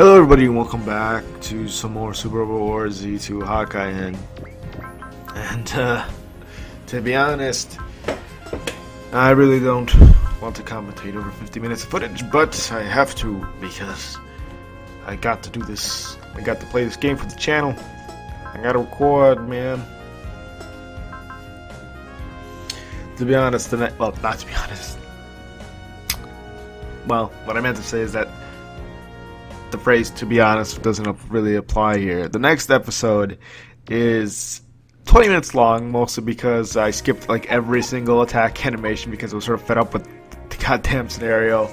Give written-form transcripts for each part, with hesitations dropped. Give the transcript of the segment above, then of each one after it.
Hello everybody and welcome back to some more Super War Z2 Hakai Hen. And to be honest, I really don't want to commentate over 50 minutes of footage, but I have to because I got to do this. I got to play this game for the channel. I gotta record, man. To be honest, not to be honest. Well, what I meant to say is that the phrase "to be honest" doesn't really apply here. The next episode is 20 minutes long, mostly because I skipped like every single attack animation because I was sort of fed up with the goddamn scenario.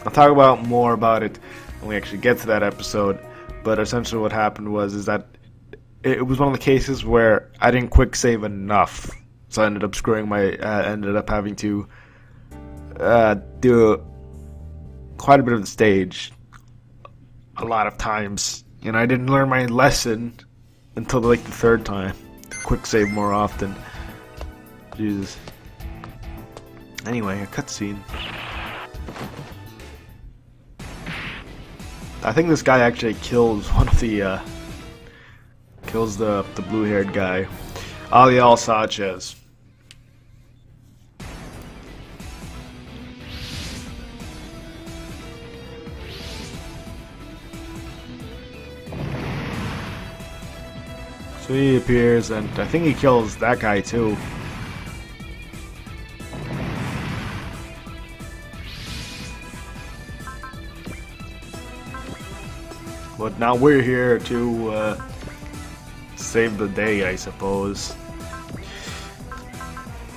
I'll talk about more about it when we actually get to that episode, but essentially what happened was that it was one of the cases where I didn't quick save enough, so I ended up screwing ended up having to do quite a bit of the stage a lot of times, and I didn't learn my lesson until like the third time. Quick save more often. Jesus. Anyway, a cutscene. I think this guy actually kills one of the kills the blue-haired guy, Alial Sanchez. So he appears, and I think he kills that guy too. But now we're here to save the day, I suppose.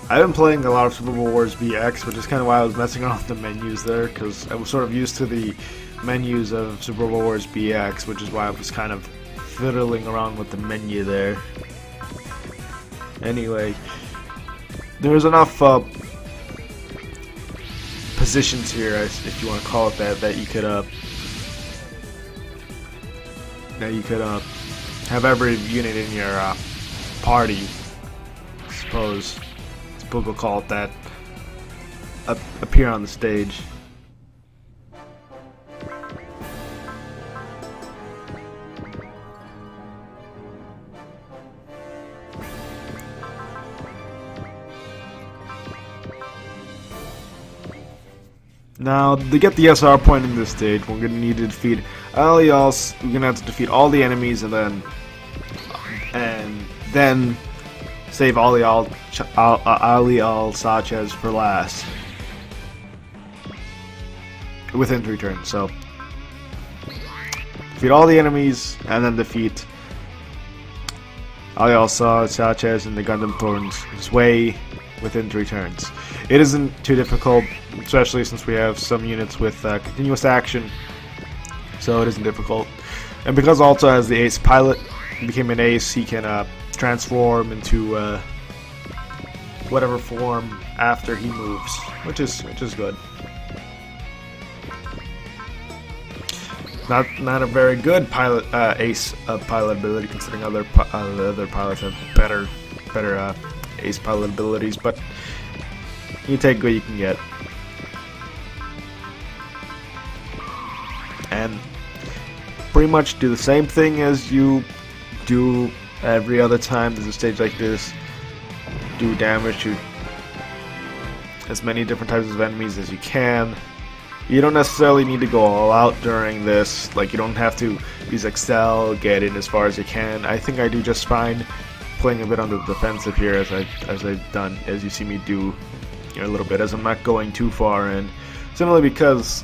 I've been playing a lot of Super Wars BX, which is kind of why I was messing around with the menus there, because I was sort of used to the menus of Super Wars BX, which is why I was kind of fiddling around with the menu there. Anyway, there's enough positions here, if you want to call it that you could have every unit in your party, I suppose we'll call it that, appear on the stage. Now, to get the SR point in this stage, we're gonna need to defeat Alial. We're gonna have to defeat all the enemies, and then save Alial Sanchez for last, within 3 turns. So, defeat all the enemies, and then defeat Alial Sanchez and the Gundam Thorns Sway within 3 turns. It isn't too difficult, especially since we have some units with continuous action, so it isn't difficult. And because also has the ace pilot, he became an ace, he can transform into whatever form after he moves, which is good. Not a very good pilot ace pilot ability, considering other pilots have better ace pilot abilities, but you take what you can get. And pretty much do the same thing as you do every other time there's a stage like this. Do damage to as many different types of enemies as you can. You don't necessarily need to go all out during this. Like, you don't have to use Excel, get in as far as you can. I think I do just fine playing a bit on the defensive here, as you see me do a little bit, as I'm not going too far in. Similarly, because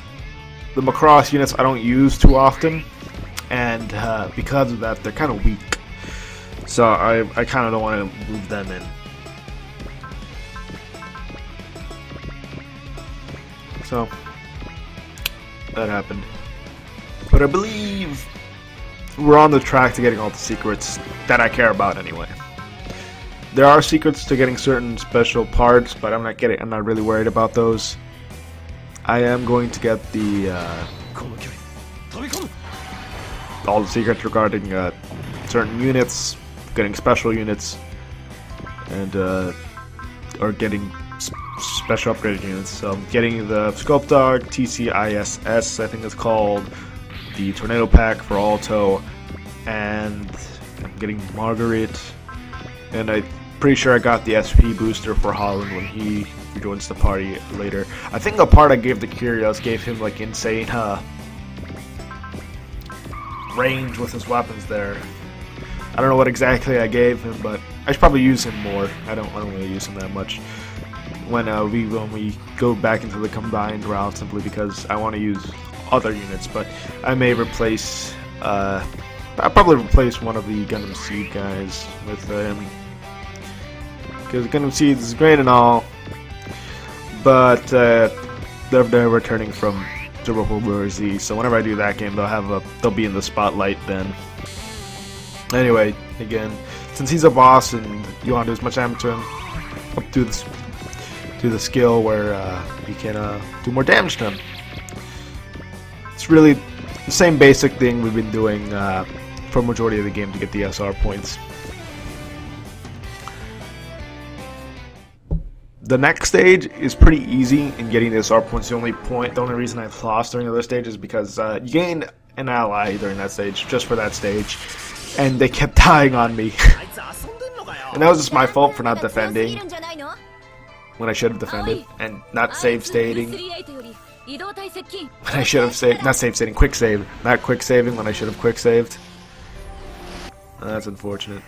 the Macross units I don't use too often, and because of that, they're kind of weak. So I kind of don't want to move them in. So that happened. But I believe we're on the track to getting all the secrets that I care about anyway. There are secrets to getting certain special parts, but I'm not really worried about those. I am going to get all the secrets regarding certain units, getting special units, and or getting special upgraded units. So getting the Scope Dog, TCISS, I think it's called, the Tornado Pack for Alto, and I'm getting Marguerite, and I'm pretty sure I got the SP booster for Holland when he joins the party later. I think the part I gave to Kyrios gave him like insane range with his weapons there. I don't know what exactly I gave him, but I should probably use him more. I don't really use him that much when we go back into the combined route, simply because I want to use other units. But I may replace I'll probably replace one of the Gundam Seed guys with him, because Gundam Seed is great and all, but they're returning from Turbo War Z, so whenever I do that game, they'll be in the spotlight then. Anyway, again, since he's a boss and you want to do as much damage to him, up to the skill where you can do more damage to him. It's really the same basic thing we've been doing for a majority of the game to get the SR points. The next stage is pretty easy in getting the SR points. The only reason I've lost during the other stage is because you gain an ally during that stage, just for that stage, and they kept dying on me. And that was just my fault for not defending when I should have defended, and not save stating when I should have saved, not save stating, quick save, not quick saving when I should have quick saved. That's unfortunate.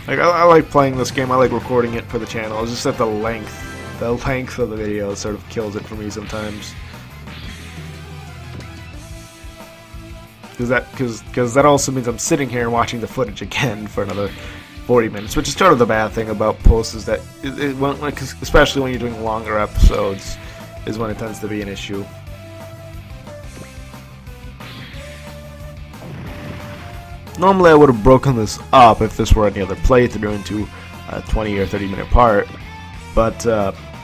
Like, I like playing this game, I like recording it for the channel. It's just that the length of the video sort of kills it for me sometimes. Because that also means I'm sitting here and watching the footage again for another 40 minutes, which is sort of the bad thing about posts, is that especially when you're doing longer episodes, is when it tends to be an issue. Normally I would have broken this up if this were any other playthrough into a 20 or 30 minute part, but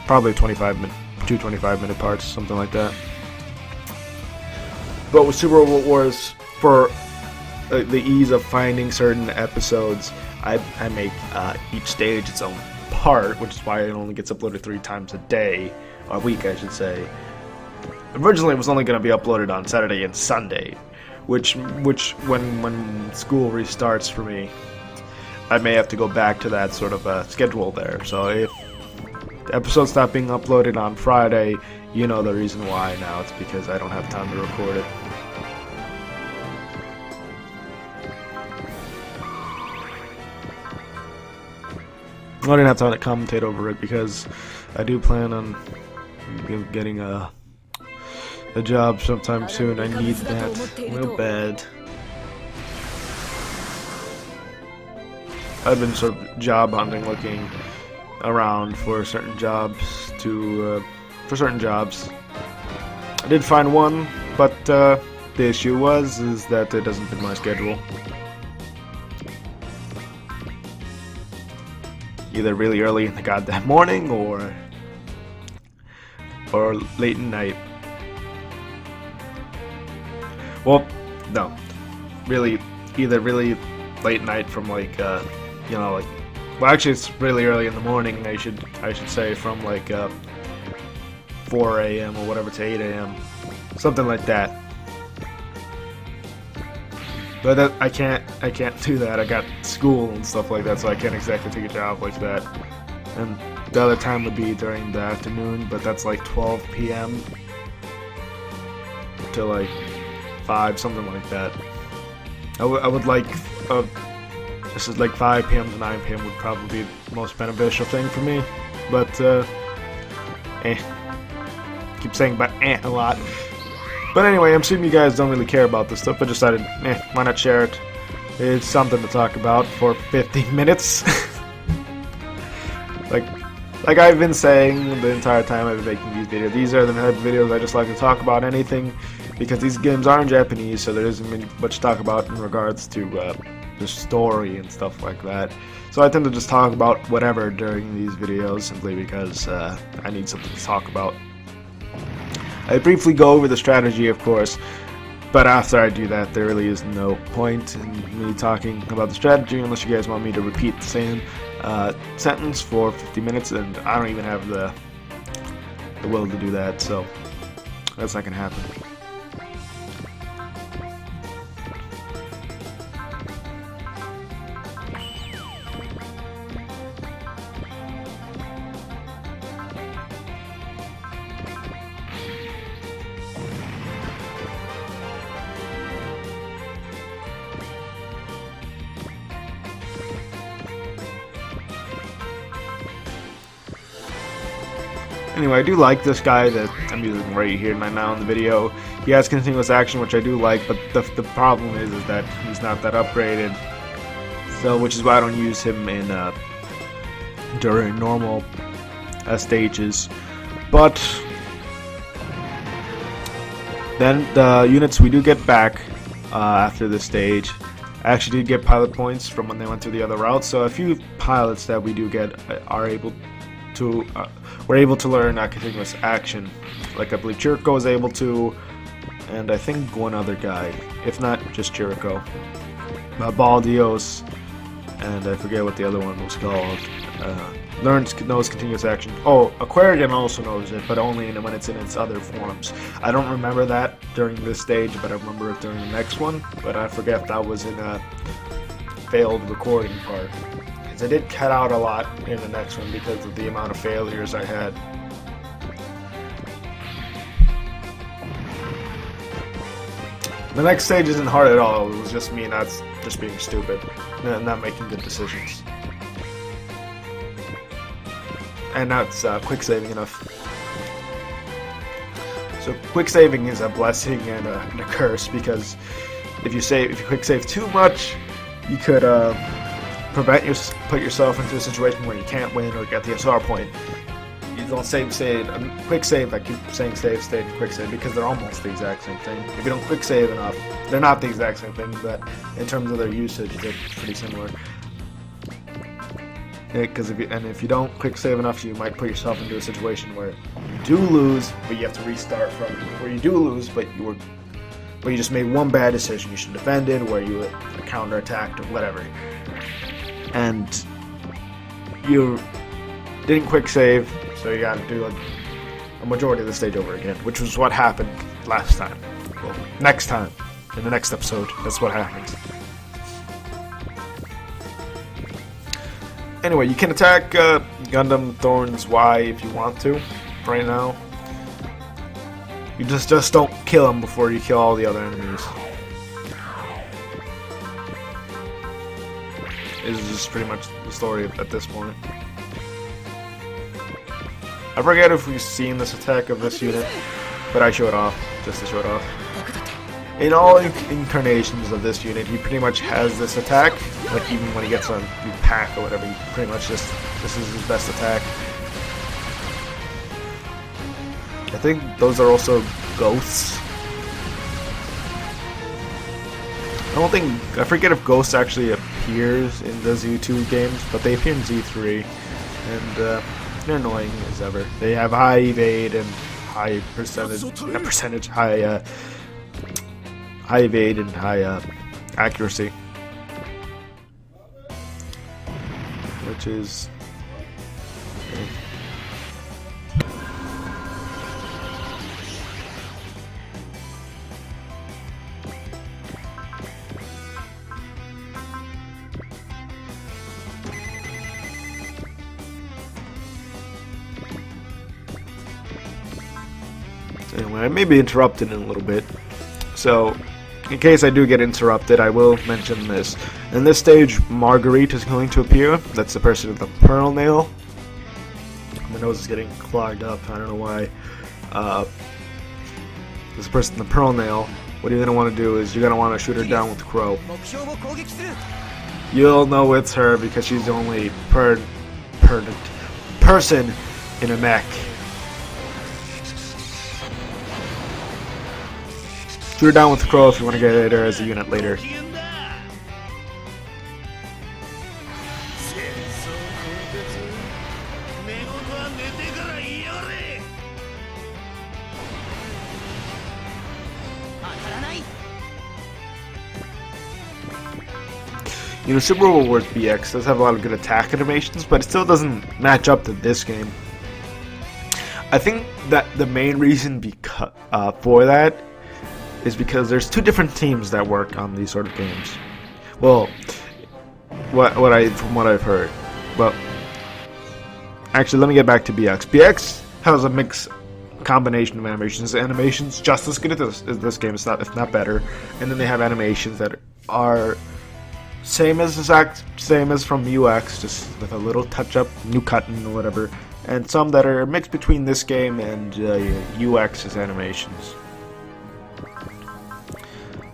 probably 2 25-minute parts, something like that. But with Super Robot Wars, for the ease of finding certain episodes, I make each stage its own part, which is why it only gets uploaded 3 times a day, a week I should say. Originally it was only going to be uploaded on Saturday and Sunday, which when school restarts for me, I may have to go back to that sort of schedule there. So if the episodes stop being uploaded on Friday, you know the reason why now. It's because I don't have time to record it. I didn't have time to commentate over it because I do plan on getting a job sometime soon. I need that real bad. I've been sort of job hunting, looking around for certain jobs I did find one, but the issue is that it doesn't fit my schedule. Either really early in the goddamn morning or late at night. Well, no, really, either really late night from like well, actually it's really early in the morning. I should say from like 4 a.m. or whatever to 8 a.m. something like that. But I can't do that. I got school and stuff like that, so I can't exactly take a job like that. And the other time would be during the afternoon, but that's like 12 p.m. to like 5, something like that. I would like this is like 5 p.m. to 9 p.m. would probably be the most beneficial thing for me, but keep saying but a lot. But anyway, I'm assuming you guys don't really care about this stuff. I decided, why not share it? It's something to talk about for 15 minutes. like I've been saying the entire time I've been making these videos, these are the type of videos I just like to talk about anything, because these games are in Japanese, so there isn't really much to talk about in regards to the story and stuff like that. So I tend to just talk about whatever during these videos, simply because I need something to talk about. I briefly go over the strategy, of course, but after I do that, there really is no point in me talking about the strategy unless you guys want me to repeat the same sentence for 50 minutes, and I don't even have the will to do that. So That's not gonna happen. Anyway, I do like this guy that I'm using right here now in the video. He has continuous action, which I do like, but the problem is that he's not that upgraded. So, which is why I don't use him in during normal stages. But then the units we do get back after this stage, I actually did get pilot points from when they went through the other route. So a few pilots that we do get are able to we're able to learn continuous action, like I believe Chirico was able to, and I think one other guy, if not just Chirico, Baldios, and I forget what the other one was called. Knows continuous action. Oh, Aquarian also knows it, but only when it's in its other forms. I don't remember that during this stage, but I remember it during the next one. But I forget if that was in a failed recording part. I did cut out a lot in the next one because of the amount of failures I had. The next stage isn't hard at all. It was just me not just being stupid and not making good decisions. And now it's quick saving enough. So quick saving is a blessing and a curse, because if you quick save too much, you could put yourself into a situation where you can't win or get the SR point. You don't quick save. I keep saying save state and quick save because they're almost the exact same thing. If you don't quick save enough, they're not the exact same thing, but in terms of their usage, they're pretty similar. Because if you don't quick save enough, you might put yourself into a situation where you do lose, but you have to restart from where you do lose, but you just made one bad decision. You should have defended, where you counterattacked, or whatever. And you didn't quick save, so you gotta do a majority of the stage over again, which was what happened last time. Well, next time, in the next episode, that's what happens. Anyway, you can attack Gundam Thorns Y if you want to, right now. You just don't kill him before you kill all the other enemies. This is just pretty much the story at this point. I forget if we've seen this attack of this unit, but I show it off, just to show it off. In all incarnations of this unit, he pretty much has this attack. Like even when he gets on new pack or whatever, he pretty much this is his best attack. I think those are also ghosts. I forget if Ghost actually appears in the Z2 games, but they appear in Z3, and they're annoying as ever. They have high evade and high high evade and high accuracy, which is anyway, I may be interrupted in a little bit, so in case I do get interrupted, I will mention this. In this stage, Marguerite is going to appear. That's the person with the pearl nail. My nose is getting clogged up. I don't know why. This person with the pearl nail, what you're going to want to do is you're going to want to shoot her down with the crow. You'll know it's her because she's the only person in a mech. Shoot her down with the crow if you want to get her as a unit later. You know, Super Robot Wars BX does have a lot of good attack animations, but it still doesn't match up to this game. I think that the main reason for that is because there's two different teams that work on these sort of games. Well, from what I've heard. Well, actually, let me get back to BX. BX has a mix combination of animations just as good as this game, if not better. And then they have animations that are same as from UX, just with a little touch up, new cutting or whatever. And some that are mixed between this game and UX's animations.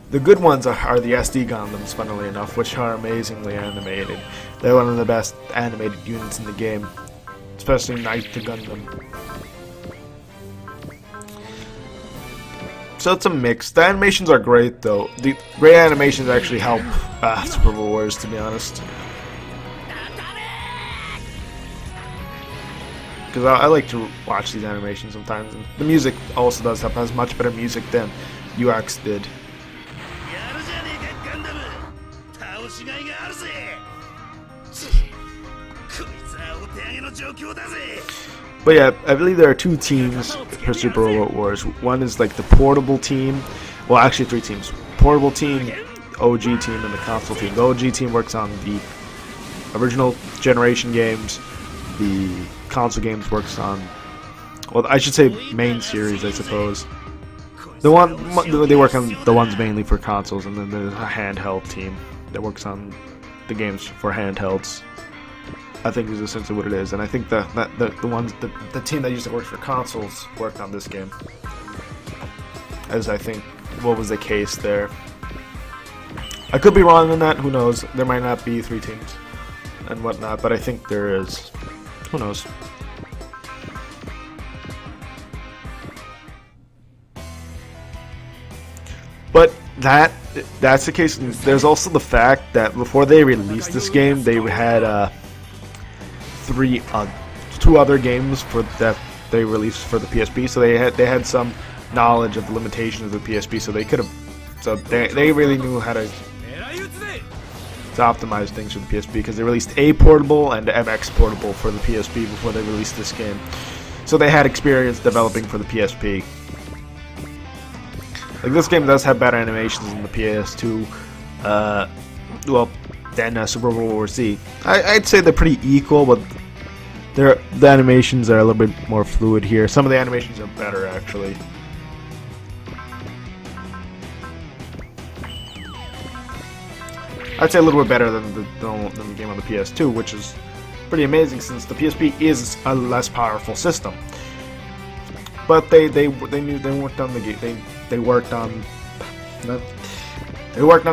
The good ones are the SD Gundams, funnily enough, which are amazingly animated. They're one of the best animated units in the game, especially Night to Gundam. So it's a mix. The animations are great, though. The great animations actually help Super Wars, to be honest. Because I like to watch these animations sometimes. And the music also does help. It has much better music than UX did. But yeah, I believe there are two teams for Super Robot Wars. One is like the portable team. Well, actually three teams. Portable team, OG team, and the console team. The OG team works on the original generation games. The console games works on, well, I should say main series, I suppose. They work on the ones mainly for consoles, and then there's a handheld team that works on the games for handhelds. I think is essentially what it is, and I think the team that usually works for consoles worked on this game, as I think what was the case there. I could be wrong on that. Who knows? There might not be three teams and whatnot, but I think there is. Who knows? But that's the case. There's also the fact that before they released this game, they had two other games that they released for the PSP. So they had some knowledge of the limitations of the PSP. So they really knew how to optimize things for the PSP, because they released A portable and MX portable for the PSP before they released this game. So they had experience developing for the PSP. Like, this game does have better animations than the PS2, than Super Robot Wars Z. I'd say they're pretty equal, but the animations are a little bit more fluid here. Some of the animations are better, actually. I'd say a little bit better than the game on the PS2, which is pretty amazing since the PSP is a less powerful system. But they worked on the game. They worked on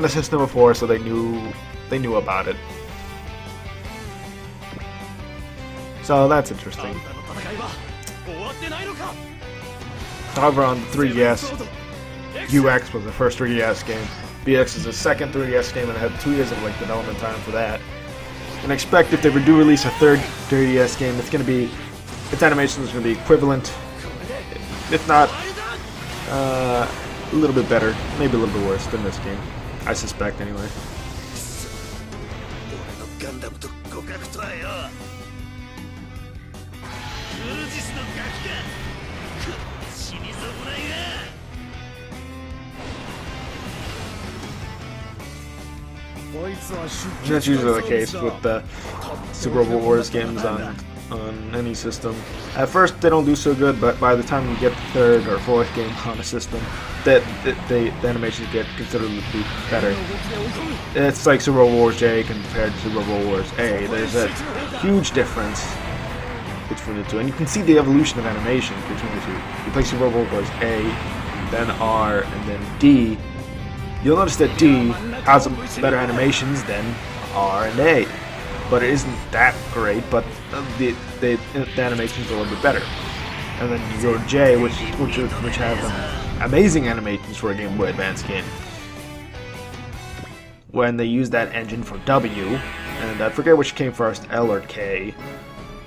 the system before, so they knew about it. So that's interesting. However, on the 3DS, UX was the first 3DS game. BX is the second 3DS game, and it had 2 years of development time for that. And I expect if they do release a third 3DS game, its animation is going to be equivalent, if not a little bit better, maybe a little bit worse than this game. I suspect, anyway. That's usually the case with the Super Robot Wars games on any system. At first they don't do so good, but by the time you get the third or fourth game on a system, the animations get considerably better. It's like Super Robot Wars J compared to Super Robot Wars A. There's a huge difference between the two, and you can see the evolution of animation between the two. You play Super Robot Wars A, then R, and then D. You'll notice that D has better animations than R and A, but it isn't that great, but the animations are a little bit better. And then you go to J, which have amazing animations for a Game Boy Advance game. When they use that engine for W, and I forget which came first, L or K,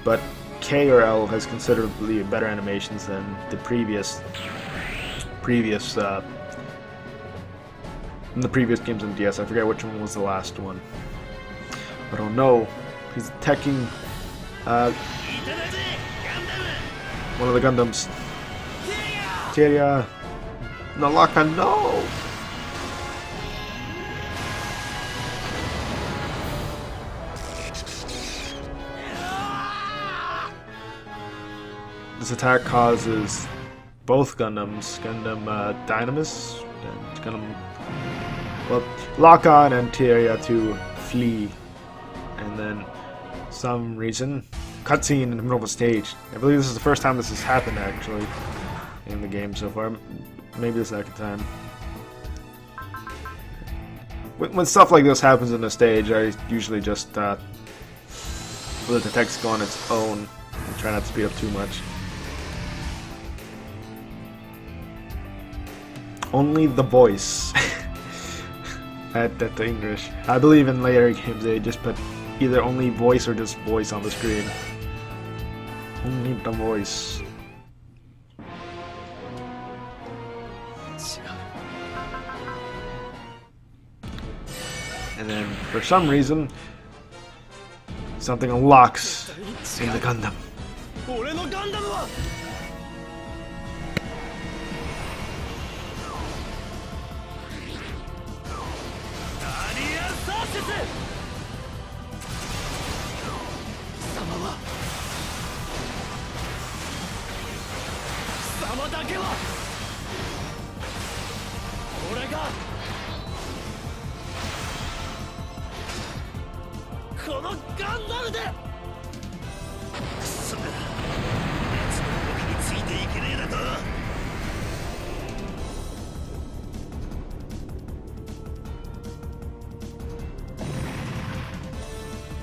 but K or L has considerably better animations than the previous games on DS. I forget which one was the last one. But oh no, he's attacking. one of the Gundams. Teria! No, Laka, no! This attack causes both Gundams, Gundam Dynamis and Gundam, well, Laka and Teria to flee, and then some reason, cutscene in the middle of a stage. I believe this is the first time this has happened actually in the game so far. Maybe the second time. When stuff like this happens in the stage, I usually just let the text go on its own and try not to speed up too much. Only the voice. At the English. I believe in later games they just put either only voice or just voice on the screen. Only the voice. And then, for some reason, something unlocks in the Gundam.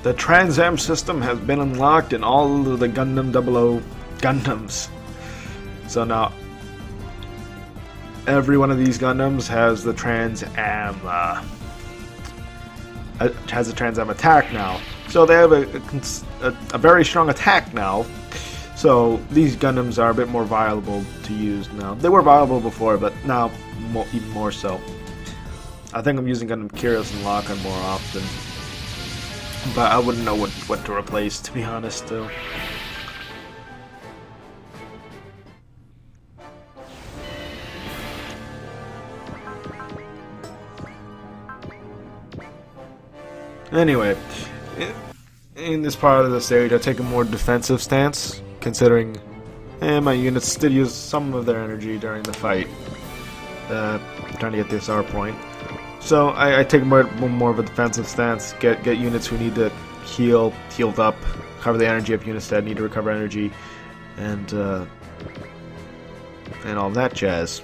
The Trans Am system has been unlocked in all of the Gundam 00 Gundams. So now every one of these Gundams has the Trans Am has a Trans Am attack now. So they have a very strong attack now. So these Gundams are a bit more viable to use now. They were viable before, but now even more so. I think I'm using Gundam Kyrios and Laka more often. But I wouldn't know what to replace, to be honest, though. Anyway, in this part of the stage, I take a more defensive stance, considering my units did use some of their energy during the fight, trying to get this R point. So I take more of a defensive stance, get units who need to healed up, cover the energy of units that need to recover energy, and all that jazz.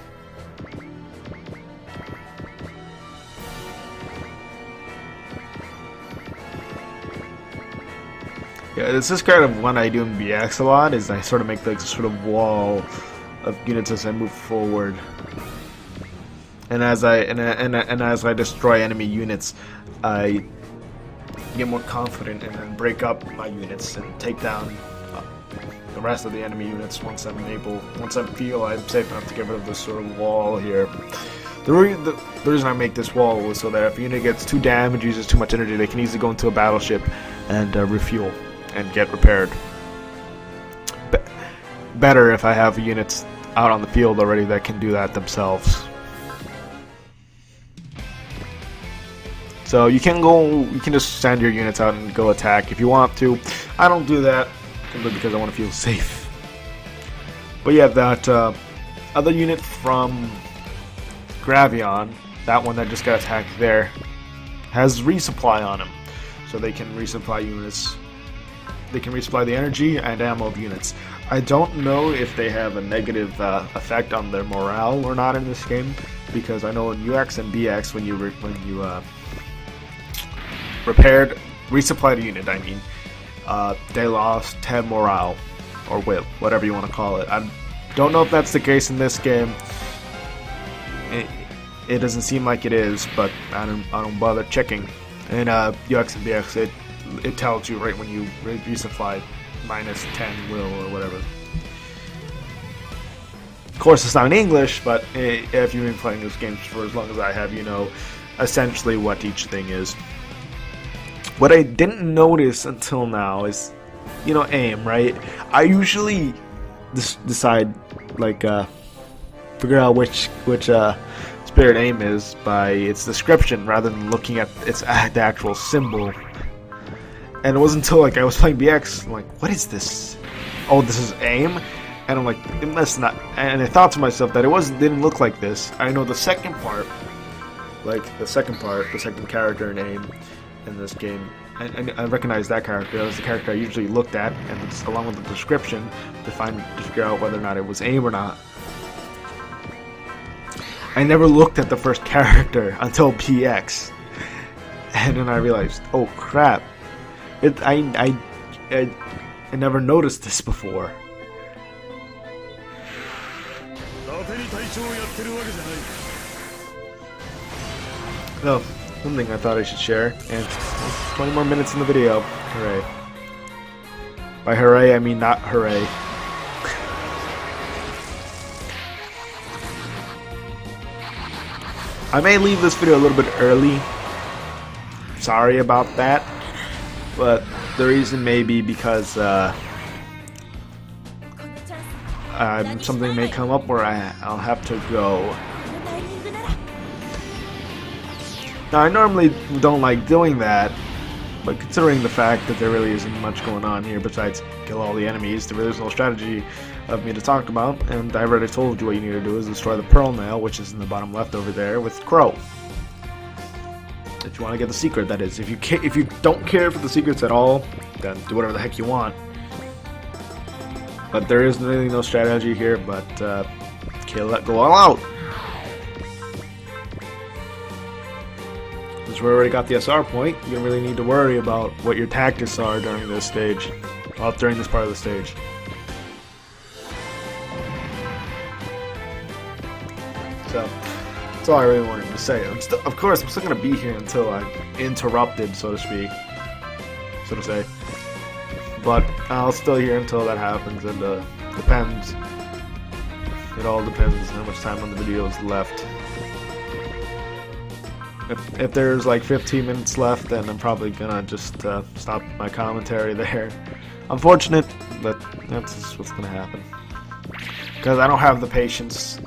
Yeah, this is kind of what I do in BX a lot, is I sort of make like a sort of wall of units as I move forward. And as I destroy enemy units, I get more confident and then break up my units and take down the rest of the enemy units once I feel I'm safe enough to get rid of this sort of wall here. The reason I make this wall was so that if a unit gets too damaged, uses too much energy, they can easily go into a battleship and refuel and get repaired. Better if I have units out on the field already that can do that themselves. So you can just send your units out and go attack if you want to. I don't do that simply because I want to feel safe. But yeah, that other unit from Gravion, that one that just got attacked there, has resupply on him. So they can resupply units. They can resupply the energy and ammo of units. I don't know if they have a negative effect on their morale or not in this game, because I know in UX and BX when you resupplied a unit, I mean, they lost 10 morale, or whip, whatever you want to call it. I don't know if that's the case in this game. It doesn't seem like it is, but I don't bother checking. In UX and BX, it tells you right when you resupply minus 10 will or whatever. Of course, it's not in English, but if you've been playing this game for as long as I have, you know essentially what each thing is. What I didn't notice until now is, aim, right? I usually decide, like, figure out which spirit aim is by its description rather than looking at its the actual symbol. And it wasn't until like I was playing BX, I'm like, what is this? Oh, this is aim? And I'm like, it must not. And I thought to myself that didn't look like this. I know the second part, the second character in aim in this game. I recognized that character. That was the character I usually looked at, and it's along with the description to figure out whether or not it was aim or not. I never looked at the first character until PX, and then I realized, oh crap! I never noticed this before. So, something I thought I should share, and 20 more minutes in the video. Hooray. By hooray, I mean not hooray. I may leave this video a little bit early. Sorry about that. But the reason may be because something may come up where I'll have to go. Now, I normally don't like doing that, but considering the fact that there really isn't much going on here besides kill all the enemies, there really is no strategy of me to talk about, and I already told you what you need to do is destroy the pearl nail, which is in the bottom left over there with Crow. If you want to get the secret, that is. If you don't care for the secrets at all, then do whatever the heck you want. But there is really no strategy here, but go all out. Since we already got the SR point, you don't really need to worry about what your tactics are during this stage. Well, during this part of the stage. So, that's all I really wanted to say. Of course, I'm still going to be here until I'm interrupted, so to speak. So to say. But I'll still here until that happens, and depends. It all depends how much time on the video is left. If there's like 15 minutes left, then I'm probably gonna just stop my commentary there. Unfortunate, but that's just what's gonna happen. Because I don't have the patience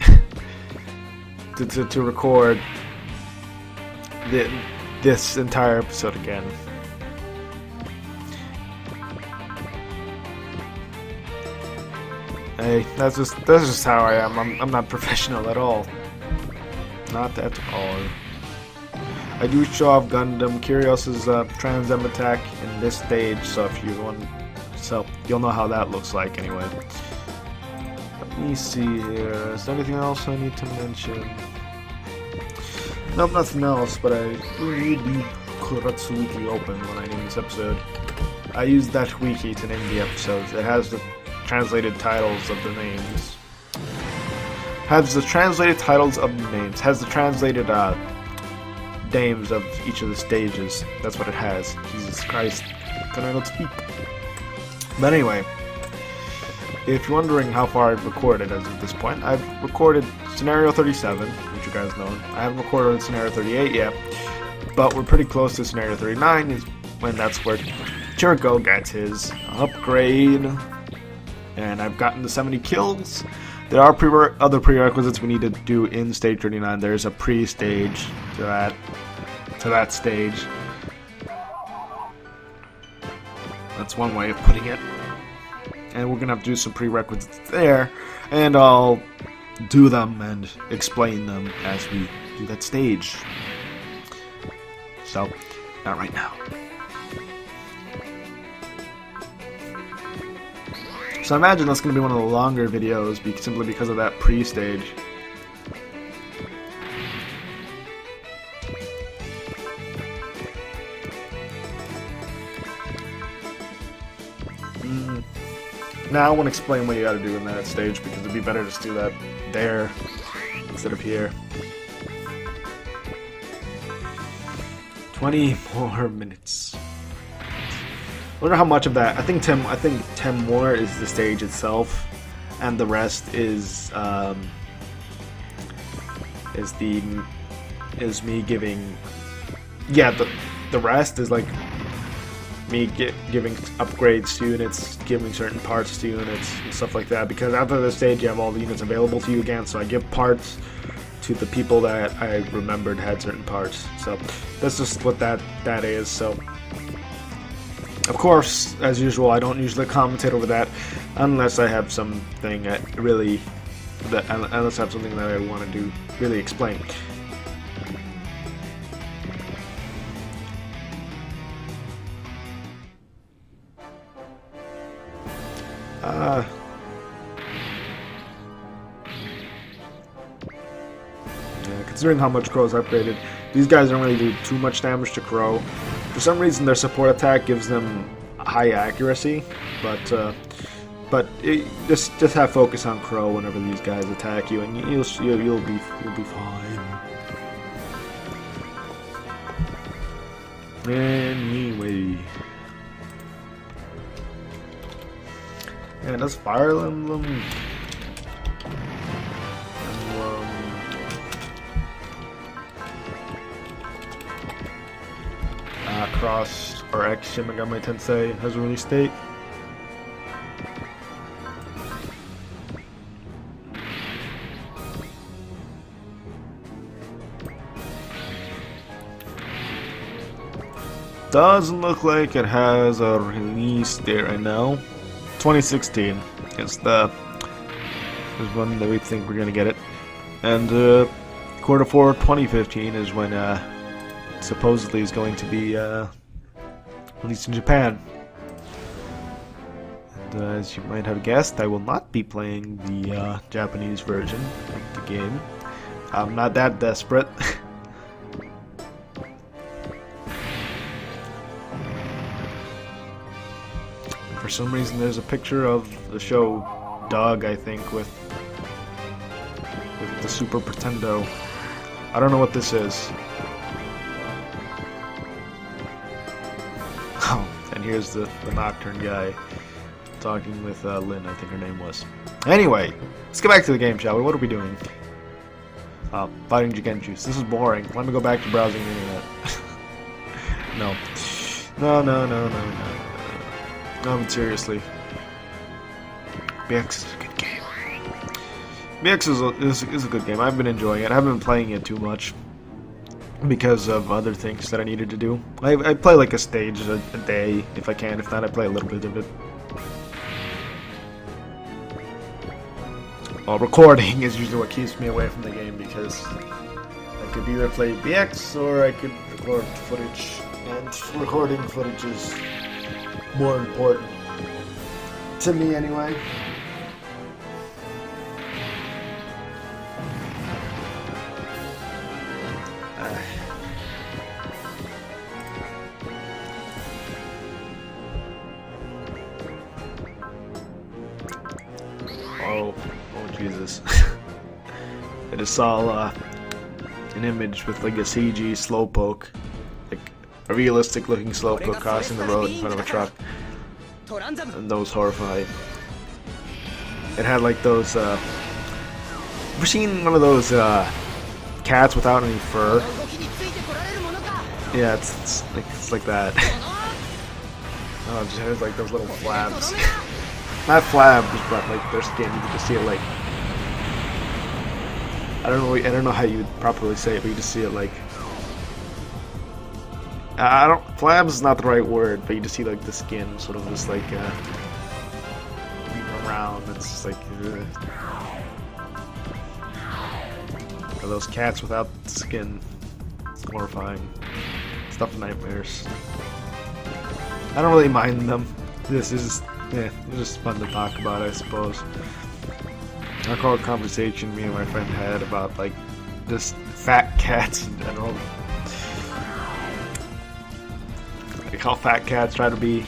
to record this entire episode again. Hey, that's just how I am. I'm not professional at all. Not at all. I do show off Gundam Kyrios' Trans M attack in this stage, so if you want, you'll know how that looks like anyway. Let me see here. Is there anything else I need to mention? Nope, nothing else. But I need the Kuratsu Wiki open when I name this episode. I used that wiki to name the episodes. It has the translated titles of the names. Has the translated names of each of the stages. That's what it has. Jesus Christ. Can I not speak? But anyway, if you're wondering how far I've recorded as of this point, I've recorded Scenario 37, which you guys know. I haven't recorded Scenario 38 yet, but we're pretty close to Scenario 39, is when that's where Chirico gets his upgrade. And I've gotten to 70 kills. There are other prerequisites we need to do in Stage 39. There's a pre-stage to that stage. That's one way of putting it. And we're going to have to do some prerequisites there. And I'll do them and explain them as we do that stage. So, not right now. So I imagine that's going to be one of the longer videos simply because of that pre-stage. Now I want to explain what you got to do in that stage because it'd be better just do that there instead of here. 20 more minutes. I wonder how much of that. I think 10 more is the stage itself, and the rest is me giving. Yeah, the rest is like me giving upgrades to units, giving certain parts to units, and stuff like that. Because after this stage, you have all the units available to you again. So I give parts to the people that I remembered had certain parts. So that's just what that is. So of course, as usual, I don't usually commentate over that unless I have something unless I have something that I want to really explain. Considering how much Crow's upgraded, these guys don't really do too much damage to Crow. For some reason, their support attack gives them high accuracy, but just have focus on Crow whenever these guys attack you, and you'll be fine. Anyway, and that's Fire Emblem. Cross or X Shin Megami Tensei has a release date. Doesn't look like it has a release date right now. 2016 is when that we think we're gonna get it, and Q4 2015 is when supposedly is going to be released in Japan. And as you might have guessed, I will not be playing the Japanese version of the game. I'm not that desperate. For some reason, there's a picture of the show Doug, I think, with the Super Pretendo. I don't know what this is. Oh, and here's the Nocturne guy talking with Lynn, I think her name was. Anyway, let's get back to the game, shall we? What are we doing? Fighting Jigenjus. This is boring. Let me go back to browsing the internet. No. No, but seriously. BX is a good game. BX is a good game. I've been enjoying it. I haven't been playing it too much because of other things that I needed to do. I play like a stage a day if I can. If not, I play a little bit of it. Well, recording is usually what keeps me away from the game because I could either play BX or I could record footage, and recording footage is more important to me anyway. Oh Jesus. I just saw an image with like a CG slowpoke, like a realistic looking slowpoke crossing the road in front of a truck, and that was horrifying. It had like those, ever seen one of those cats without any fur? Yeah, it's like that. Oh, it just has like those little flabs. Not flabs, but like their skin. You can just see it like, I don't know how you would properly say it, but you just see it like, flabs is not the right word, but you just see like the skin sort of just like around. It's just like those cats without skin. It's horrifying. Stuff of nightmares. I don't really mind them. This is it's just fun to talk about, I suppose. I recall a conversation me and my friend had about like just fat cats in general. Like how fat cats try to be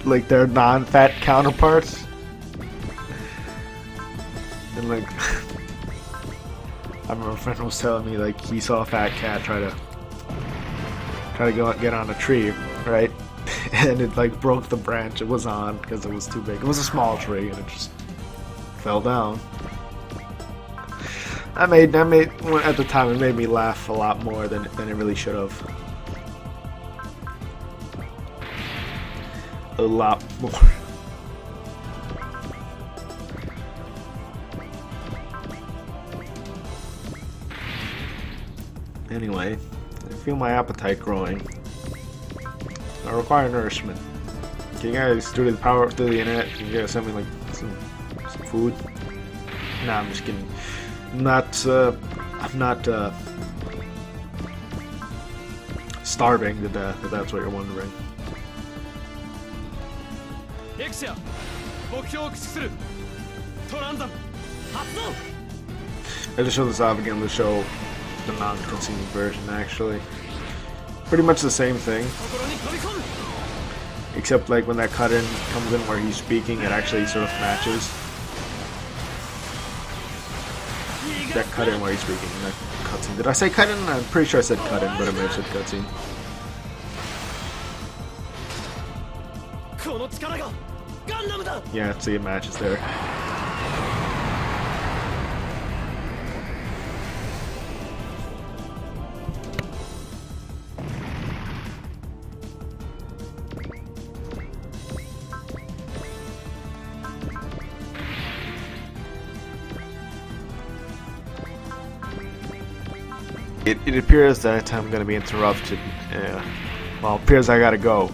like their non-fat counterparts. And like I remember a friend was telling me like he saw a fat cat try to go get on a tree, right? And it like broke the branch it was on because it was too big. It was a small tree and it just fell down. That made at the time it made me laugh a lot more than it really should have. A lot more. Anyway, I feel my appetite growing. I require nourishment. Can you guys do the power through the internet? Can you guys send me like some food? Nah, I'm just kidding. I'm not starving to death, if that's what you're wondering. I just show this off again to show the non-cutscene version, actually. Pretty much the same thing. Except like when that cut-in comes in where he's speaking, it actually sort of matches. That cut-in where he's speaking, that cutscene. Did I say cut-in? I'm pretty sure I said cut-in, but I may have said cutscene. Yeah, see, it matches there. It appears that I'm going to be interrupted. Well, it appears I gotta go.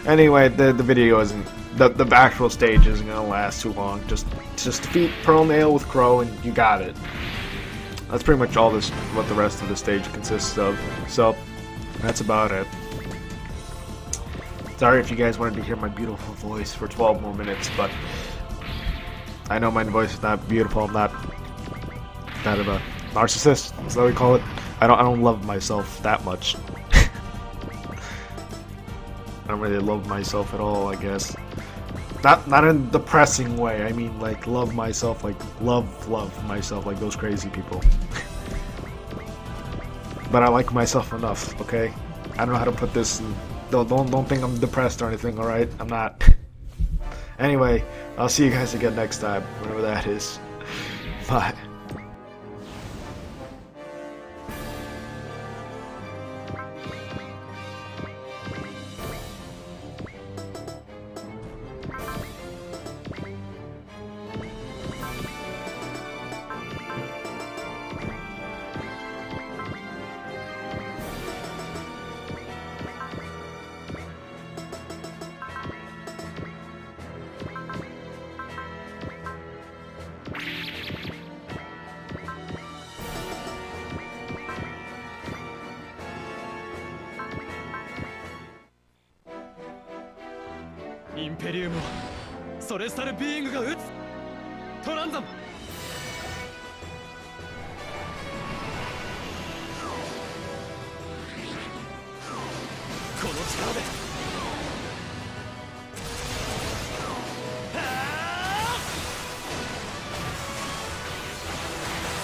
Anyway, the video isn't... The actual stage isn't going to last too long. Just defeat Pearl Nail with Crow and you got it. That's pretty much all what the rest of the stage consists of. So, that's about it. Sorry if you guys wanted to hear my beautiful voice for 12 more minutes, but... I know my voice is not beautiful. I'm not that of a narcissist, is that what we call it? I don't love myself that much. I don't really love myself at all, I guess. Not in a depressing way. I mean, like, love myself, like, love myself, like those crazy people. But I like myself enough, okay? I don't know how to put this in, don't think I'm depressed or anything, alright? I'm not. Anyway, I'll see you guys again next time, whenever that is. Bye.インペリウムはそれさるビーイングが撃つトランザムこの力で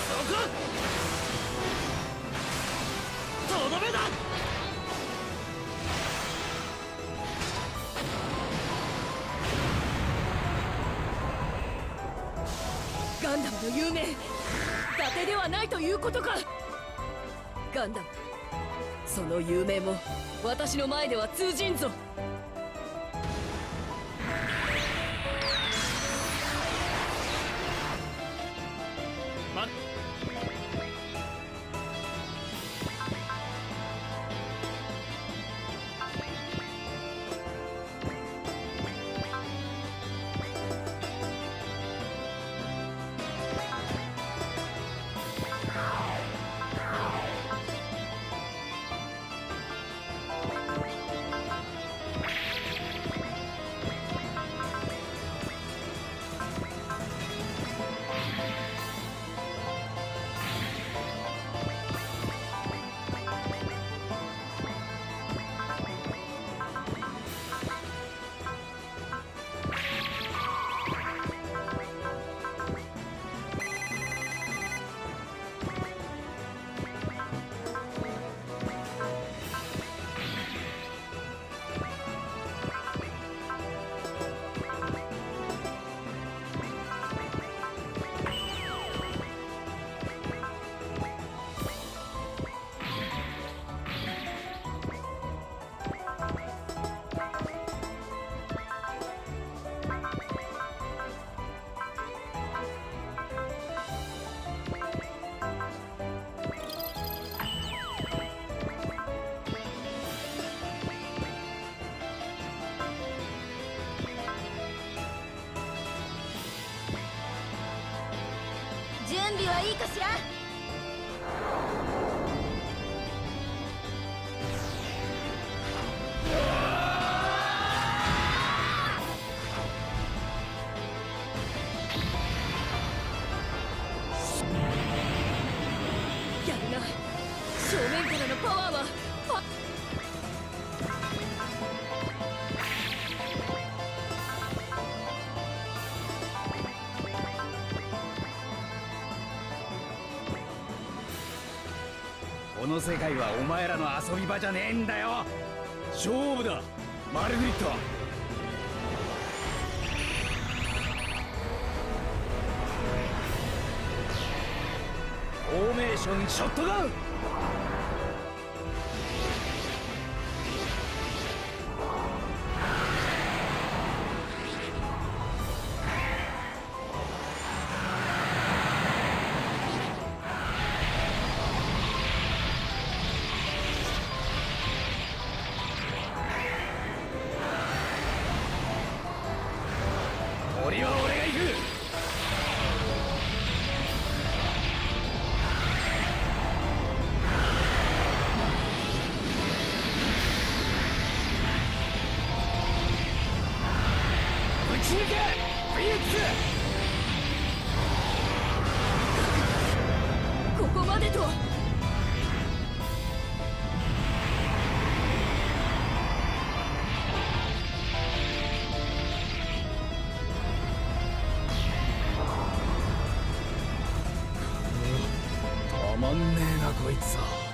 そことどめだガンダムの有名伊達ではないということかガンダムその有名も私の前では通じんぞ備はいいかしら。やるな。正面からのパワーはこの世界はお前らの遊び場じゃねえんだよ。勝負だマルグリット。フォーメーションショットガン。俺は俺が行く。撃ち抜けフィニックス。ここまでとは。たまんねえなこいつは。